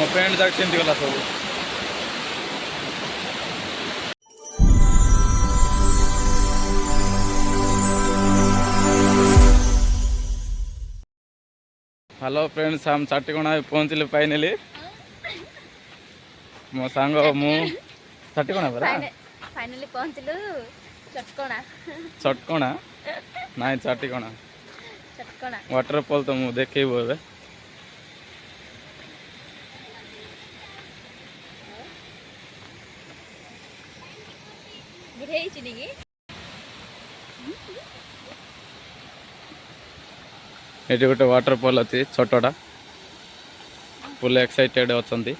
ମୋ ପ୍ୟାଣ୍ଟ ଯାକ କେମିତି ଗଲା ସବୁ। ହ୍ୟାଲୋ ଫ୍ରେଣ୍ଡସ୍, ଆମ ଚାଟିକଣା ପହଞ୍ଚିଲେ ପାଇନେଲି। ମୋ ସାଙ୍ଗ ମୁଁ ଚାଟିକଣା ପରା ଫାଇନାଲି ପହଞ୍ଚିଲୁ ଚଟକଣା। ଚଟକଣା ନାଇଁ ଚାଟିକଣା ୱାଟରଫଲ୍ ତ ମୁଁ ଦେଖେଇବୁ ଏବେ। ଏଠି ଗୋଟେ ୱାଟରଫଲ୍ ଅଛି ଛୋଟଟା, ଫୁଲ୍ ଏକ୍ସାଇଟେଡ୍ ଅଛନ୍ତି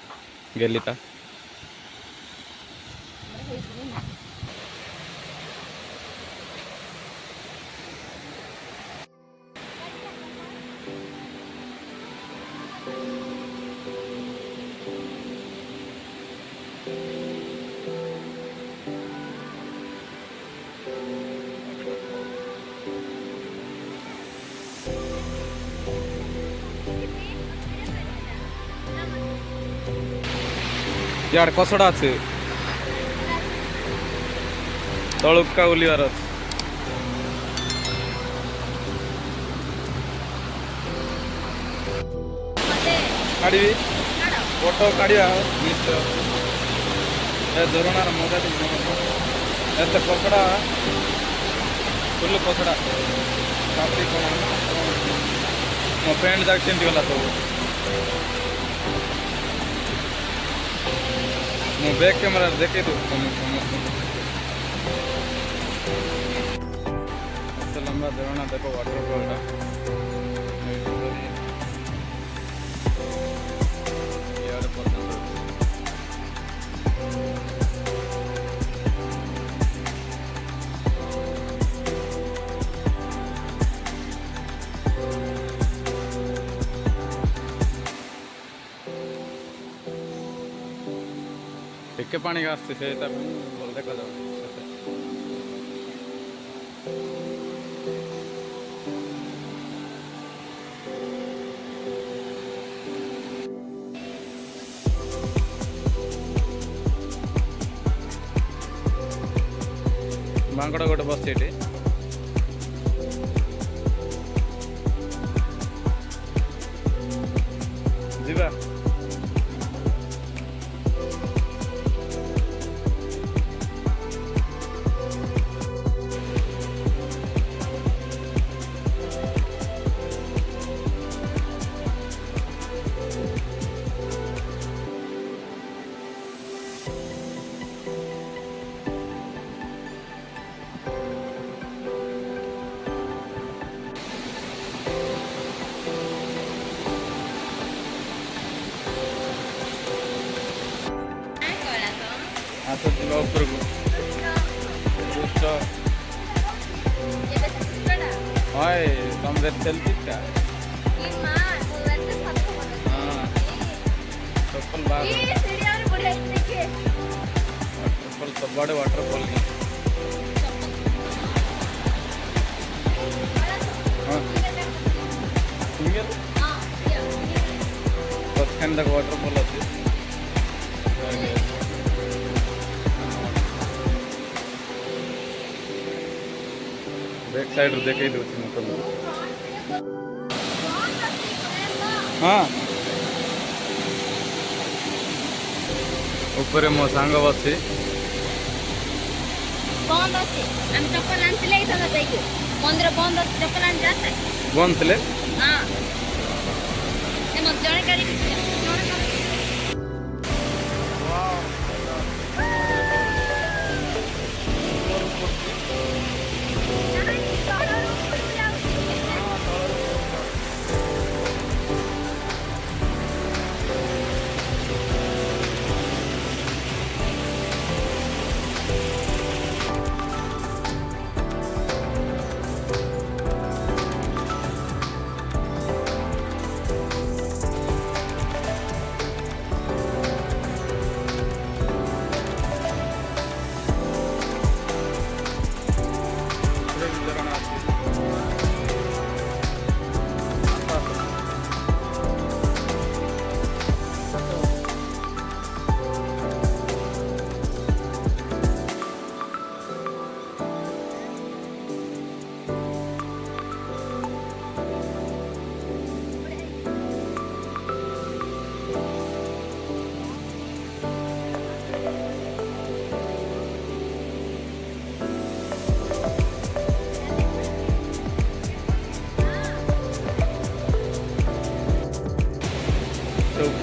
ଗେଲିଟା। ଇଆଡ଼େ କଷଡ଼ା ଅଛି, ତଳୁକା ଓହ୍ଲିବାର ଅଛି। କାଢ଼ିବି ଫଟୋ କାଢ଼ିବା ନିଶ୍ଚୟ। ଏ ଝରଣାର ମଜା ଟିକେ ଏତେ କଷଡ଼ା, ଫୁଲ୍ କଷଡ଼ା। ମୋ ପ୍ୟାଣ୍ଟ ଯାକ କେମିତି ଗଲା ସବୁ। ମୁଁ ବ୍ୟାକ୍ କ୍ୟାମେରାରେ ଦେଖେଇ ଦେଉଛି ସମସ୍ତଙ୍କୁ। ଏତେ ଲମ୍ବା ଝରଣା ଦେଖ ୱାଟରଫଲ୍ଟା। ଇଆଡ଼େ ପର୍ଯ୍ୟନ୍ତ ଟିକେ ପାଣି ଆସୁଛି, ସେଇଟା ଭଲ ଦେଖାଯାଉଛି। ମାଙ୍କଡ଼ ଗୋଟେ ବସିଛି ଏଠି। ଯିବା ଆସୁଛି ଉପରକୁ। হয় ତମେ ସେଲ୍ଫି କା चप्पल बाहर वाटरफॉल सब बड़े वाटरफॉल नहीं सिंगल तक वाटरफॉल अच्छे बैक साइड देखे तुमको। हाँ ऊपर मो सांग बसी बंद अछि हम चप्पल आनथिले इथला जाइके मंदिर बंद अछि चप्पल आन जाते बंद थिले। हां ए मत जणे गाड़ी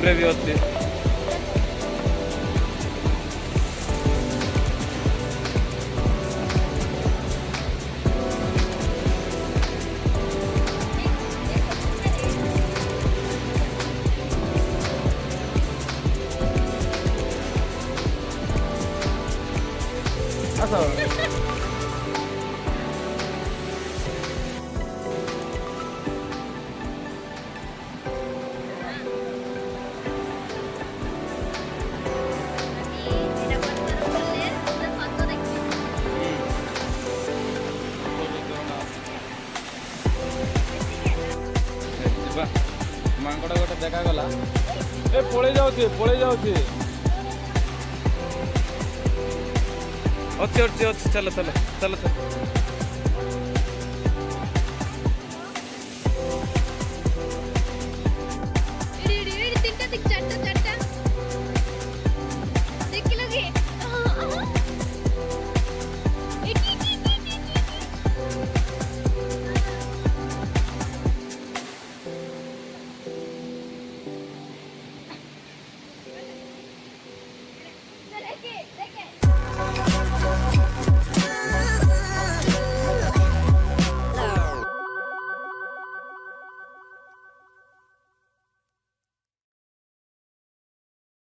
ଏବେ ବି ଅଛି। ଆସ ଯିବା ମାଙ୍କଡ଼ ଗୋଟେ ଦେଖାଗଲା ଏ ପଳେଇ ଯାଉଛି ଅଛି ଚାଲ ଚାଲ ଚାଲ ଚାଲ